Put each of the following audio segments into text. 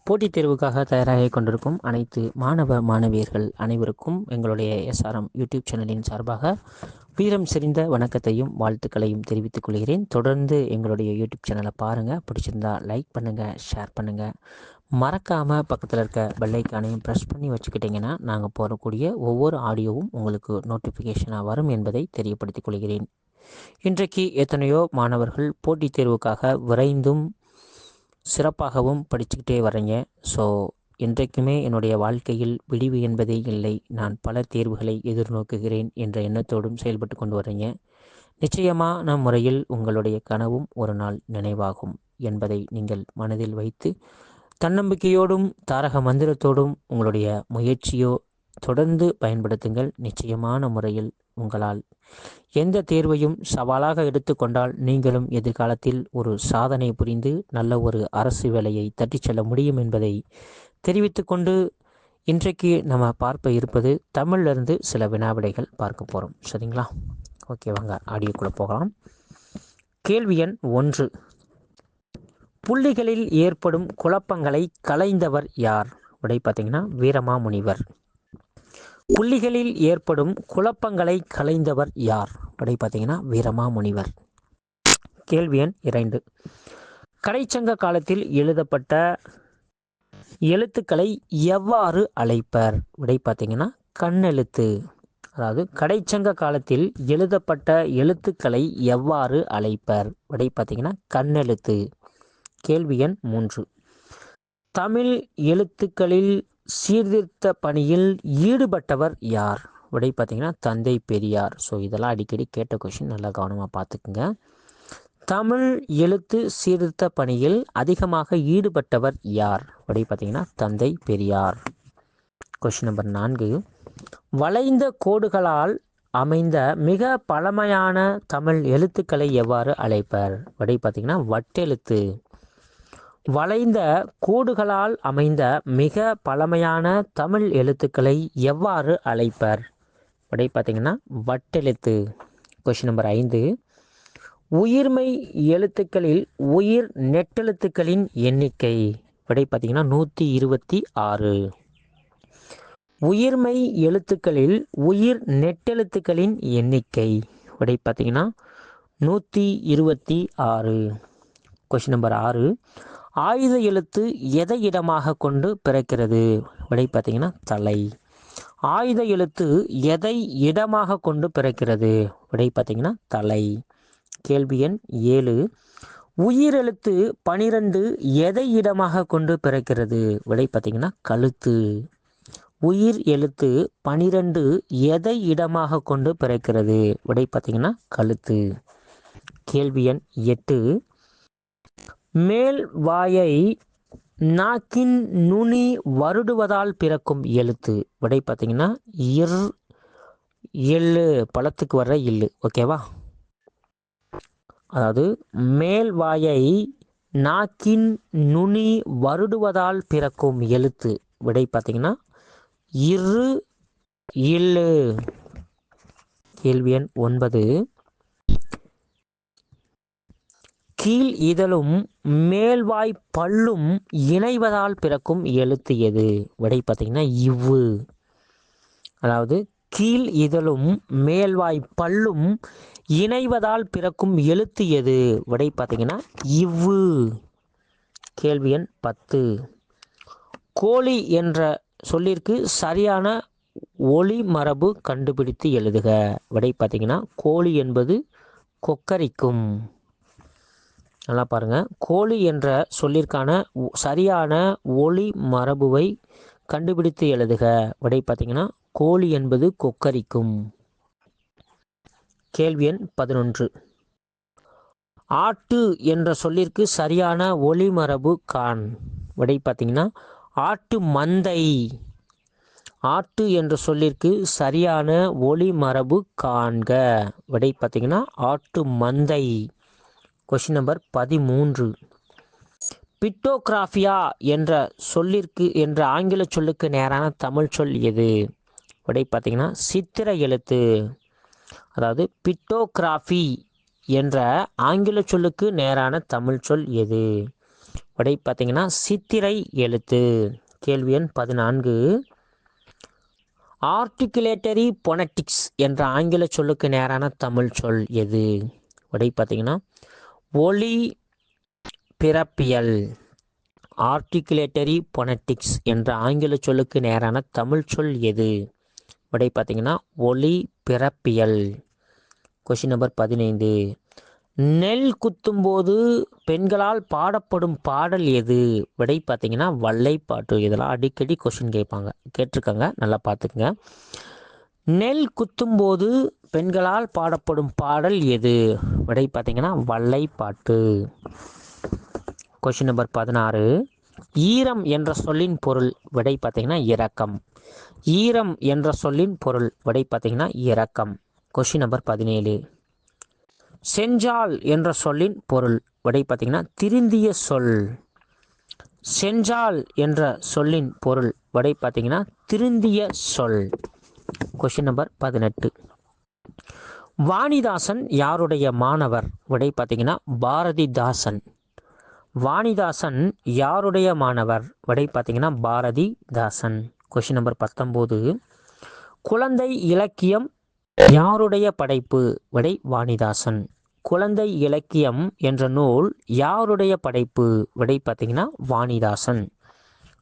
போட்டித் தேர்வுக்காக தயாராகிக் கொண்டிருக்கும் அனைத்து மாணவ மாணவியர்கள் அனைவருக்கும் எங்களுடைய எஸ்ஆர்எம் யூடியூப் சேனலின் சார்பாக வீரம் செறிந்த வணக்கத்தையும் வாழ்த்துக்களையும் தெரிவித்துக் கொள்கிறேன். தொடர்ந்து எங்களுடைய யூடியூப் சேனலை பாருங்கள். பிடிச்சிருந்தா லைக் பண்ணுங்கள், ஷேர் பண்ணுங்கள். மறக்காமல் பக்கத்தில் இருக்க பெல் ஐக்கானையும் ப்ரெஸ் பண்ணி வச்சுக்கிட்டிங்கன்னா நாங்கள் போடக்கூடிய ஒவ்வொரு ஆடியோவும் உங்களுக்கு நோட்டிஃபிகேஷனாக வரும் என்பதை தெரியப்படுத்திக் கொள்கிறேன். இன்றைக்கு எத்தனையோ மாணவர்கள் போட்டித் தேர்வுக்காக விரைந்தும் சிறப்பாகவும் படிச்சுக்கிட்டே வரீங்க. ஸோ இன்றைக்குமே என்னுடைய வாழ்க்கையில் விடிவு என்பதே இல்லை, நான் பல தேர்வுகளை எதிர்நோக்குகிறேன் என்ற எண்ணத்தோடும் செயல்பட்டு கொண்டு வரீங்க. நிச்சயமான முறையில் உங்களுடைய கனவும் ஒரு நாள் நினைவாகும் என்பதை நீங்கள் மனதில் வைத்து தன்னம்பிக்கையோடும் தாரக மந்திரத்தோடும் உங்களுடைய முயற்சியோ தொடர்ந்து பயன்படுத்துங்கள். நிச்சயமான முறையில் உங்களால் எந்த தேர்வையும் சவாலாக எடுத்துக்கொண்டால் நீங்களும் எதிர்காலத்தில் ஒரு சாதனை புரிந்து நல்ல ஒரு அரசு வேலையை தட்டிச் செல்ல முடியும் என்பதை தெரிவித்துக்கொண்டு இன்றைக்கு நம்ம பார்க்க இருப்பது தமிழ்லேருந்து சில வினாவிடைகள் பார்க்க போகிறோம். சரிங்களா? ஓகே, வாங்க ஆடியோக்குள்ளே போகலாம். கேள்வி எண் 1. புள்ளிகளில் ஏற்படும் குழப்பங்களை களைந்தவர் யார்? விடை பார்த்தீங்கன்னா வீரமாமுனிவர். புள்ளிகளில் ஏற்படும் குழப்பங்களை களைந்தவர் யார்? விடை பார்த்தீங்கன்னா வீரமாமுனிவர். கேள்வி எண் 2. கடைச்சங்க காலத்தில் எழுதப்பட்ட எழுத்துக்களை எவ்வாறு அழைப்பர்? விடை பார்த்தீங்கன்னா கண்ணெழுத்து. அதாவது கடைச்சங்க காலத்தில் எழுதப்பட்ட எழுத்துக்களை எவ்வாறு அழைப்பர்? விடை பார்த்தீங்கன்னா கண்ணெழுத்து. கேள்வி எண் 3. தமிழ் எழுத்துக்களில் சீர்திருத்த பணியில் ஈடுபட்டவர் யார்? விடை பார்த்தீங்கன்னா தந்தை பெரியார். ஸோ இதெல்லாம் அடிக்கடி கேட்ட கொஷின், நல்லா கவனமாக பார்த்துக்குங்க. தமிழ் எழுத்து சீர்திருத்த பணியில் அதிகமாக ஈடுபட்டவர் யார்? விடை பார்த்தீங்கன்னா தந்தை பெரியார். Question number 4. வளைந்த கோடுகளால் அமைந்த மிக பழமையான தமிழ் எழுத்துக்களை எவ்வாறு அழைப்பர்? விடை பார்த்தீங்கன்னா வட்டெழுத்து. வளைந்த கோடுகளால் அமைந்த மிக பழமையான தமிழ் எழுத்துக்களை எவ்வாறு அழைப்பர்? விடை பார்த்தீங்கன்னா வட்டெழுத்து. Question number 5. உயிர்மை எழுத்துக்களில் உயிர் நெட்டெழுத்துக்களின் எண்ணிக்கை? விடை பார்த்தீங்கன்னா 126. உயிர்மை எழுத்துக்களில் உயிர் நெட்டெழுத்துக்களின் எண்ணிக்கை? விடை பார்த்தீங்கன்னா 126. Question number 6. ஆயுத எழுத்து எதை இடமாக கொண்டு பிறக்கிறது? விடை பார்த்தீங்கன்னா தலை. ஆயுத எழுத்து எதை இடமாக கொண்டு பிறக்கிறது? விடை பார்த்தீங்கன்னா தலை. கேள்வி எண் 7. உயிரெழுத்து 12 எதை இடமாக கொண்டு பிறக்கிறது? விடை பார்த்தீங்கன்னா கழுத்து. உயிர் எழுத்து 12 எதை இடமாக கொண்டு பிறக்கிறது? விடை பார்த்தீங்கன்னா கழுத்து. கேள்வி எண் 8. மேல் வாயை நாக்கின் நுனி வருடுவதால் பிறக்கும் எழுத்து? விடை பார்த்தீங்கன்னா எள்ளு, பழத்துக்கு வர்ற இல்லு. ஓகேவா? அதாவது மேல் வாயை நாக்கின் நுனி வருடுவதால் பிறக்கும் எழுத்து? விடை பார்த்தீங்கன்னா இல்லு. கேள்வி எண் 9. கீழ் இதழும் மேல்வாய் பல்லும் இணைவதால் பிறக்கும் எழுத்து எது? விடை பார்த்தீங்கன்னா இவ்வு. அதாவது கீழ் இதழும் மேல்வாய் பல்லும் இணைவதால் பிறக்கும் எழுத்து எது? விடை பார்த்தீங்கன்னா இவ்வு. கேள்வி எண் 10. கோழி என்ற சொல்லிற்கு சரியான ஒளி மரபு கண்டுபிடித்து எழுதுக. விடை பார்த்தீங்கன்னா கோழி என்பது கொக்கரிக்கும். நல்லா பாருங்கள். கோழி என்ற சொல்லிற்கான சரியான ஒளி மரபுவை கண்டுபிடித்து எழுதுக. விடை பார்த்தீங்கன்னா கோழி என்பது கொக்கரிக்கும். கேள்வி எண் 11. ஆட்டு என்ற சொல்லிற்கு சரியான ஒளி மரபு காண். விடை பார்த்தீங்கன்னா ஆட்டு மந்தை. ஆட்டு என்ற சொல்லிற்கு சரியான ஒளி மரபு காண்க. விடை பார்த்தீங்கன்னா ஆட்டு மந்தை. Question number 13. பிட்டோகிராஃபியா என்ற சொல்லிற்கு என்ற ஆங்கில சொல்லுக்கு நேரான தமிழ் சொல் எது? விடை பார்த்தீங்கன்னா சித்திர எழுத்து. அதாவது பிட்டோகிராஃபி என்ற ஆங்கில சொல்லுக்கு நேரான தமிழ் சொல் எது? விடை பார்த்தீங்கன்னா சித்திரை எழுத்து. கேள்வி எண் 14. ஆர்டிகுலேட்டரி பொனட்டிக்ஸ் என்ற ஆங்கில சொல்லுக்கு நேரான தமிழ் சொல் எது? விடை பார்த்தீங்கன்னா ஒலி பிறப்பியல். ஆர்டிகுலேட்டரி பொனட்டிக்ஸ் என்ற ஆங்கில சொல்லுக்கு நேரான தமிழ் சொல் எது? விடை பார்த்தீங்கன்னா ஒலி பிறப்பியல். Question number 15. நெல் குத்தும்போது பெண்களால் பாடப்படும் பாடல் எது? விடை பார்த்தீங்கன்னா வல்லைப்பாட்டு. இதெல்லாம் அடிக்கடி கொஷின் கேட்டிருக்காங்க, நல்லா பார்த்துக்குங்க. நெல் குத்தும்போது பெண்களால் பாடப்படும் பாடல் எது? விடை பார்த்தீங்கன்னா வல்லைப்பாட்டு. Question number 16. ஈரம் என்ற சொல்லின் பொருள். விடை பார்த்தீங்கன்னா இரக்கம். ஈரம் என்ற சொல்லின் பொருள். விடை பார்த்தீங்கன்னா இரக்கம். Question number 17. செஞ்சால் என்ற சொல்லின் பொருள். விடை பார்த்தீங்கன்னா திருந்திய சொல். செஞ்சால் என்ற சொல்லின் பொருள். விடை பார்த்தீங்கன்னா திருந்திய சொல். Question number 18. வாணிதாசன் யாருடைய மாணவர்? விடை பார்த்தீங்கன்னா பாரதிதாசன். வாணிதாசன் யாருடைய மாணவர்? விடை பார்த்தீங்கன்னா பாரதிதாசன். Question number 19. குழந்தை இலக்கியம் யாருடைய படைப்பு? விடை வாணிதாசன். குழந்தை இலக்கியம் என்ற நூல் யாருடைய படைப்பு? விடை பார்த்தீங்கன்னா வாணிதாசன்.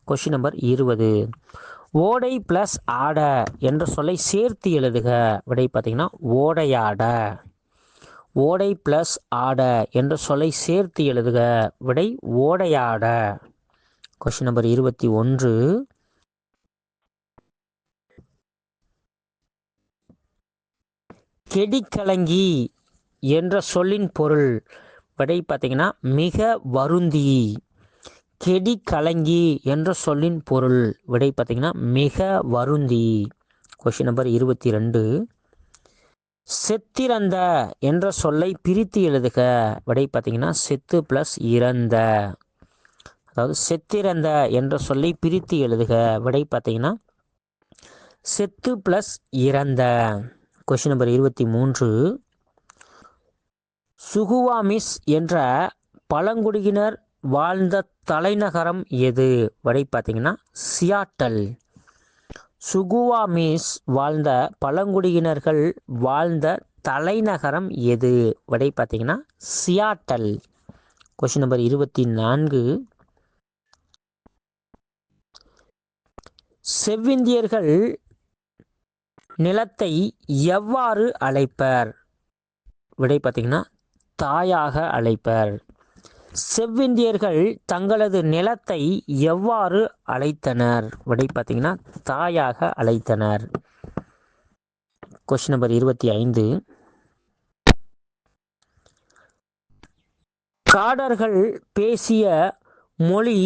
Question number 20. ஓடை பிளஸ் ஆட என்ற சொல்லை சேர்த்து எழுதுக. விடை பார்த்தீங்கன்னா ஓடையாட. ஓடை பிளஸ் ஆட என்ற சொல்லை சேர்த்து எழுதுக. விடை ஓடையாட. Question number 21. கெடிக்கலங்கி என்ற சொல்லின் பொருள். விடை பார்த்தீங்கன்னா மிக வருந்தி. கெடிக்கலங்கி என்ற சொல்லின் பொருள். விடை பார்த்தீங்கன்னா மிக வருந்தி. Question number 22. செத்திறந்த என்ற சொல்லை பிரித்து எழுதுக. விடை பார்த்தீங்கன்னா செத்து பிளஸ் இறந்த. அதாவது செத்திறந்த என்ற சொல்லை பிரித்து எழுதுக. விடை பார்த்தீங்கன்னா செத்து பிளஸ் இறந்த. Question number 23. சுகுவாமிஸ் என்ற பழங்குடியினர் வாழ்ந்த தலைநகரம் எது? விடை பார்த்தீங்கன்னா சியாட்டல். சுகுவாமிஸ் வாழ்ந்த பழங்குடியினர்கள் வாழ்ந்த தலைநகரம் எது? விடை பார்த்தீங்கன்னா சியாட்டல். Question number 24. செவ்விந்தியர்கள் நிலத்தை எவ்வாறு அழைப்பர்? விடை பார்த்தீங்கன்னா தாயாக அழைப்பர். செவ்விந்தியர்கள் தங்களது நிலத்தை எவ்வாறு அழைத்தனர்? விடை பார்த்தீங்கன்னா தாயாக அழைத்தனர். Question number 25. காடர்கள் பேசிய மொழி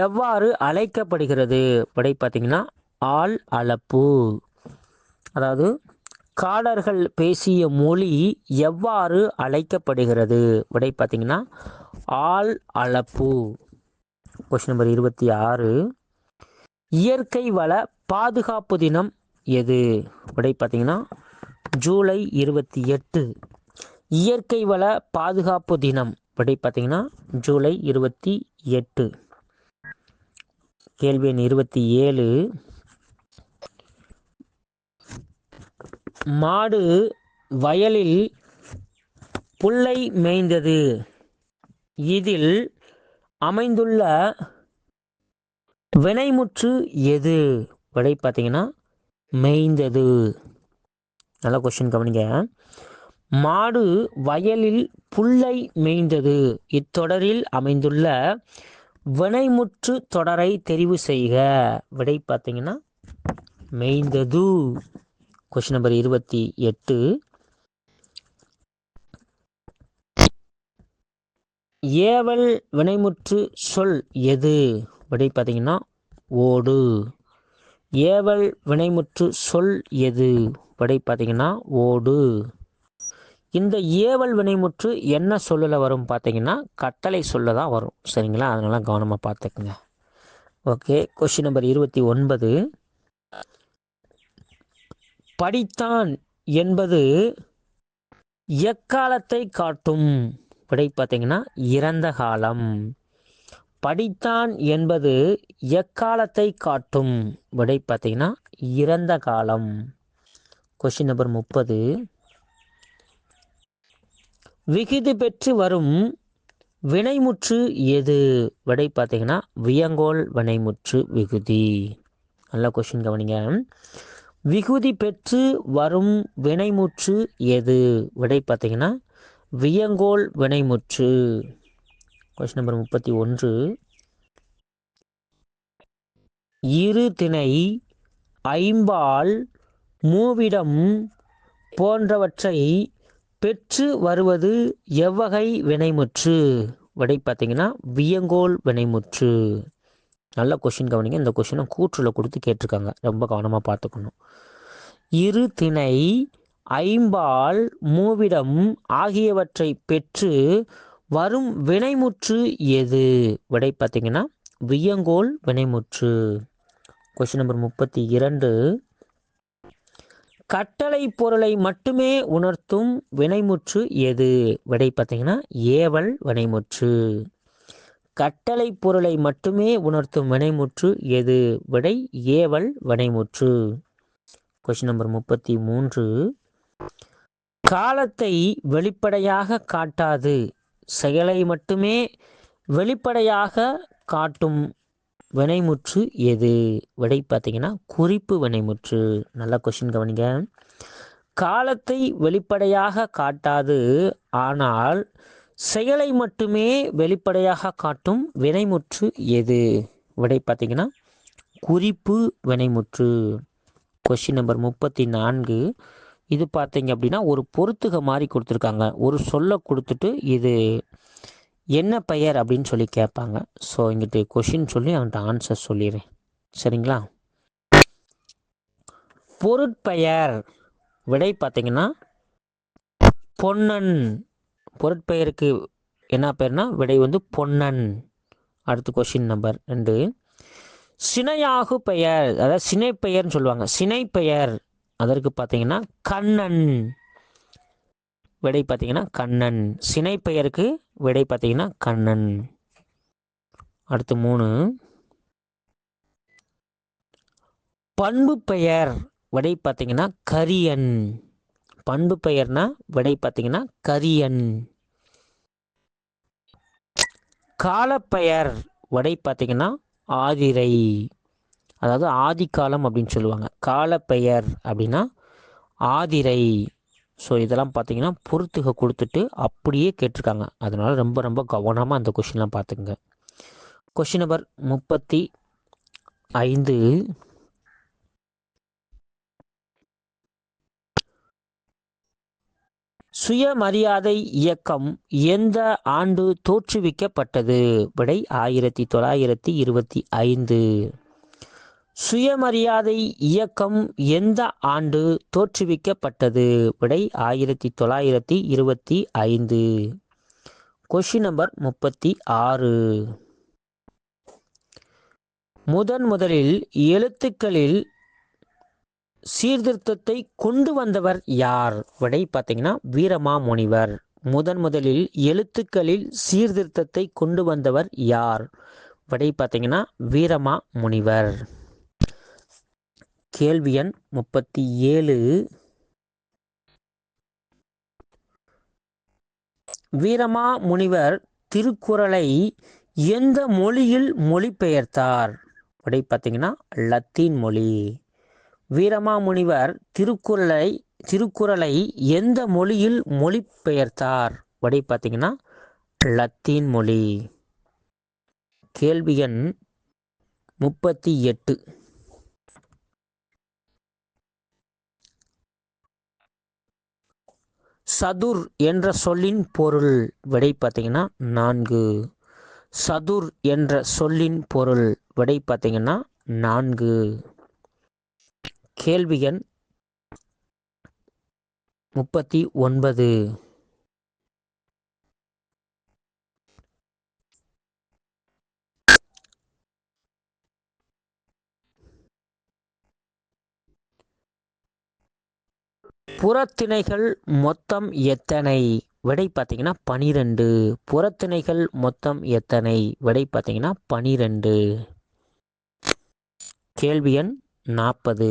எவ்வாறு அழைக்கப்படுகிறது? விடை பார்த்தீங்கன்னா ஆள் அளப்பு. அதாவது காடர்கள் பேசிய மொழி எவ்வாறு அழைக்கப்படுகிறது? விடை பார்த்தீங்கன்னா ஆள் அளப்பு. Question number 26. இயற்கை வள பாதுகாப்பு தினம் எது? விடை பார்த்தீங்கன்னா ஜூலை 28. இயற்கை வள பாதுகாப்பு தினம் விடை பார்த்தீங்கன்னா ஜூலை 28. கேள்வி எண் 27. மாடு வயலில் புல்லை மேய்ந்தது. இதில் அமைந்துள்ள வினைமுற்று எது? விடை பார்த்தீங்கன்னா மேய்ந்தது. நல்ல கொஸ்டின் கவனிங்க. மாடு வயலில் புல்லை மேய்ந்தது. இத்தொடரில் அமைந்துள்ள வினைமுற்று தொடரை தெரிவு செய்க. விடை பார்த்தீங்கன்னா மேய்ந்தது. Question number 28. ஏவல் வினைமுற்று சொல் எது? விடை பார்த்தீங்கன்னா ஓடு. ஏவல் வினைமுற்று சொல் எது? விடை பார்த்தீங்கன்னா ஓடு. இந்த ஏவல் வினைமுற்று என்ன சொல்லுல வரும் பார்த்தீங்கன்னா கட்டளை சொல்ல தான் வரும். சரிங்களா? அதனால கவனமாக பார்த்துக்குங்க. ஓகே. Question number 29. படித்தான் என்பது எக்காலத்தை காட்டும்? விடை பார்த்தீங்கன்னா இறந்த காலம். படித்தான் என்பது எக்காலத்தை காட்டும்? விடை பார்த்தீங்கன்னா இறந்த காலம். Question number 30. விகுதி பெற்று வரும் வினைமுற்று எது? விடை பார்த்தீங்கன்னா வியங்கோல் வினைமுற்று விகுதி. நல்ல கொஸ்டின் கவனிங்க. விகுதி பெற்று வரும் வினைமுற்று எது? விடை பார்த்தீங்கன்னா வியங்கோல் வினைமுற்று. Question number 31. இரு திணை, ஐம்பால், மூவிடம் போன்றவற்றை பெற்று வருவது எவ்வகை வினைமுற்று? விடை பார்த்தீங்கன்னா வியங்கோல் வினைமுற்று. நல்ல கொஸ்டின் கவனிங்க. இந்த கொஸ்டினை கூற்றில் கொடுத்து கேட்டிருக்காங்க, ரொம்ப கவனமாக பார்த்துக்கணும். இரு திணை, ஐம்பால், மூவிடம் ஆகியவற்றை பெற்று வரும் வினைமுற்று எது? விடை பார்த்தீங்கன்னா வியங்கோல் வினைமுற்று. Question number 32. கட்டளை பொருளை மட்டுமே உணர்த்தும் வினைமுற்று எது? விடை பார்த்தீங்கன்னா ஏவல் வினைமுற்று. கட்டளை பொருளை மட்டுமே உணர்த்தும் வினைமுற்று எது? விடை ஏவல் வினைமுற்று. Question number 33. காலத்தை வெளிப்படையாக காட்டாது செயலை மட்டுமே வெளிப்படையாக காட்டும் வினைமுற்று எது? விடை பார்த்தீங்கன்னா குறிப்பு வினைமுற்று. நல்ல கொஸ்டின் கவனிங்க. காலத்தை வெளிப்படையாக காட்டாது ஆனால் செயலை மட்டுமே வெளிப்படையாக காட்டும் வினைமுற்று எது? விடை பார்த்தீங்கன்னா குறிப்பு வினைமுற்று. Question number 34. இது பார்த்தீங்க அப்படின்னா ஒரு பொறுத்துக மாதிரி கொடுத்துருக்காங்க. ஒரு சொல்ல கொடுத்துட்டு இது என்ன பெயர் அப்படின்னு சொல்லி கேட்பாங்க. ஸோ இங்கிட்டு கொஷின் சொல்லி அவன்கிட்ட ஆன்சர் சொல்லிடுறேன், சரிங்களா? பொருட்பெயர். விடை பார்த்தீங்கன்னா பொன்னன். பொருட்பெயருக்கு என்ன பெயர்னா விடை பொன்னன். அடுத்து கொஷின் நம்பர் 2. சினையாகு பெயர், அதாவது சினை பெயர்னு சொல்லுவாங்க. சினை பெயர் அதற்கு பார்த்தீங்கன்னா கண்ணன். விடை பார்த்தீங்கன்னா கண்ணன். சினை பெயருக்கு விடை பார்த்தீங்கன்னா கண்ணன். அடுத்து 3. பண்பு பெயர். விடை பார்த்தீங்கன்னா கரியன். பண்பு பெயர்னா விடை பார்த்தீங்கன்னா கரியன். காலப்பெயர். விடை பார்த்தீங்கன்னா ஆதிரை, அதாவது ஆதிக்காலம் அப்படின்னு சொல்லுவாங்க. காலப்பெயர் அப்படின்னா ஆதிரை. ஸோ இதெல்லாம் பார்த்தீங்கன்னா பொறுத்துக கொடுத்துட்டு அப்படியே கேட்டிருக்காங்க. அதனால ரொம்ப ரொம்ப கவனமாக அந்த கொஷின்லாம் பார்த்துக்குங்க. Question number 35. சுயமரியாதை இயக்கம் எந்த ஆண்டு தோற்றுவிக்கப்பட்டது? விடை 1925. சுயமரியாதை இயக்கம் எந்த ஆண்டு தோற்றுவிக்கப்பட்டது? விடை 1925. Question number 36. முதலில் எழுத்துக்களில் சீர்திருத்தத்தை கொண்டு வந்தவர் யார்? விடை பார்த்தீங்கன்னா வீரமாமுனிவர். முதலில் எழுத்துக்களில் சீர்திருத்தத்தை கொண்டு வந்தவர் யார்? விடை பார்த்தீங்கன்னா வீரமாமுனிவர். கேள்வி எண் 37. வீரமாமுனிவர் திருக்குறளை எந்த மொழியில் மொழிபெயர்த்தார்? விடை பார்த்தீங்கன்னா லத்தீன் மொழி. வீரமாமுனிவர் திருக்குறளை எந்த மொழியில் மொழிபெயர்த்தார்? விடை பார்த்தீங்கன்னா லத்தீன் மொழி. கேள்வி எண் 38. சதுர் என்ற சொல்லின் பொருள்? விடை பார்த்தீங்கன்னா 4. சதுர் என்ற சொல்லின் பொருள்? விடை பார்த்தீங்கன்னா 4. கேள்வி எண் 39. புறத்திணைகள் மொத்தம் எத்தனை? விடை பார்த்தீங்கன்னா 12. புறத்திணைகள் மொத்தம் எத்தனை? விடை பார்த்தீங்கன்னா 12. கேள்வி எண் 40.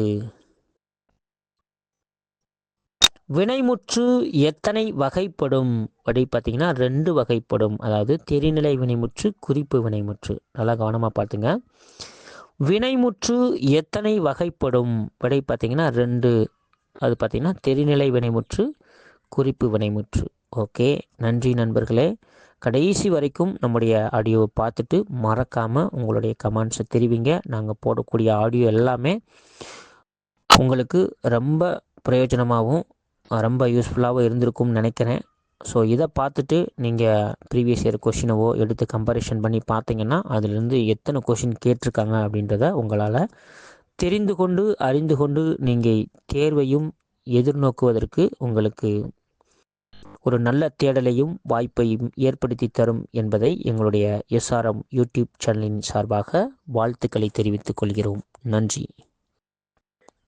வினைமுற்று எத்தனை வகைப்படும்? விடை பார்த்தீங்கன்னா 2 வகைப்படும். அதாவது தெரிநிலை வினைமுற்று, குறிப்பு வினைமுற்று. நல்லா கவனமாக பார்த்துங்க. வினைமுற்று எத்தனை வகைப்படும்? விடை பார்த்தீங்கன்னா 2. அது பார்த்தீங்கன்னா தெரிநிலை வினைமுற்று, குறிப்பு வினைமுற்று. ஓகே, நன்றி நண்பர்களே. கடைசி வரைக்கும் நம்முடைய ஆடியோவை பார்த்துட்டு மறக்காமல் உங்களுடைய கமெண்ட்ஸை தெரிவிங்க. நாங்கள் போடக்கூடிய ஆடியோ எல்லாமே உங்களுக்கு ரொம்ப பிரயோஜனமாகவும் ரொம்ப யூஸ்ஃபுல்லாகவும் இருந்திருக்கும்னு நினைக்கிறேன். ஸோ இதை பார்த்துட்டு நீங்கள் ப்ரீவியஸ் இயர் கொஷினவோ எடுத்து கம்பேரிஷன் பண்ணி பார்த்தீங்கன்னா அதுலேருந்து எத்தனை கொஷின் கேட்டிருக்காங்க அப்படின்றத உங்களால் தெரிந்து கொண்டு அறிந்து கொண்டு நீங்கள் தேர்வையும் எதிர்நோக்குவதற்கு உங்களுக்கு ஒரு நல்ல தேடலையும் வாய்ப்பையும் ஏற்படுத்தி தரும் என்பதை எங்களுடைய எஸ்ஆர்எம் யூடியூப் சேனலின் சார்பாக வாழ்த்துக்களை தெரிவித்துக் கொள்கிறோம். நன்றி.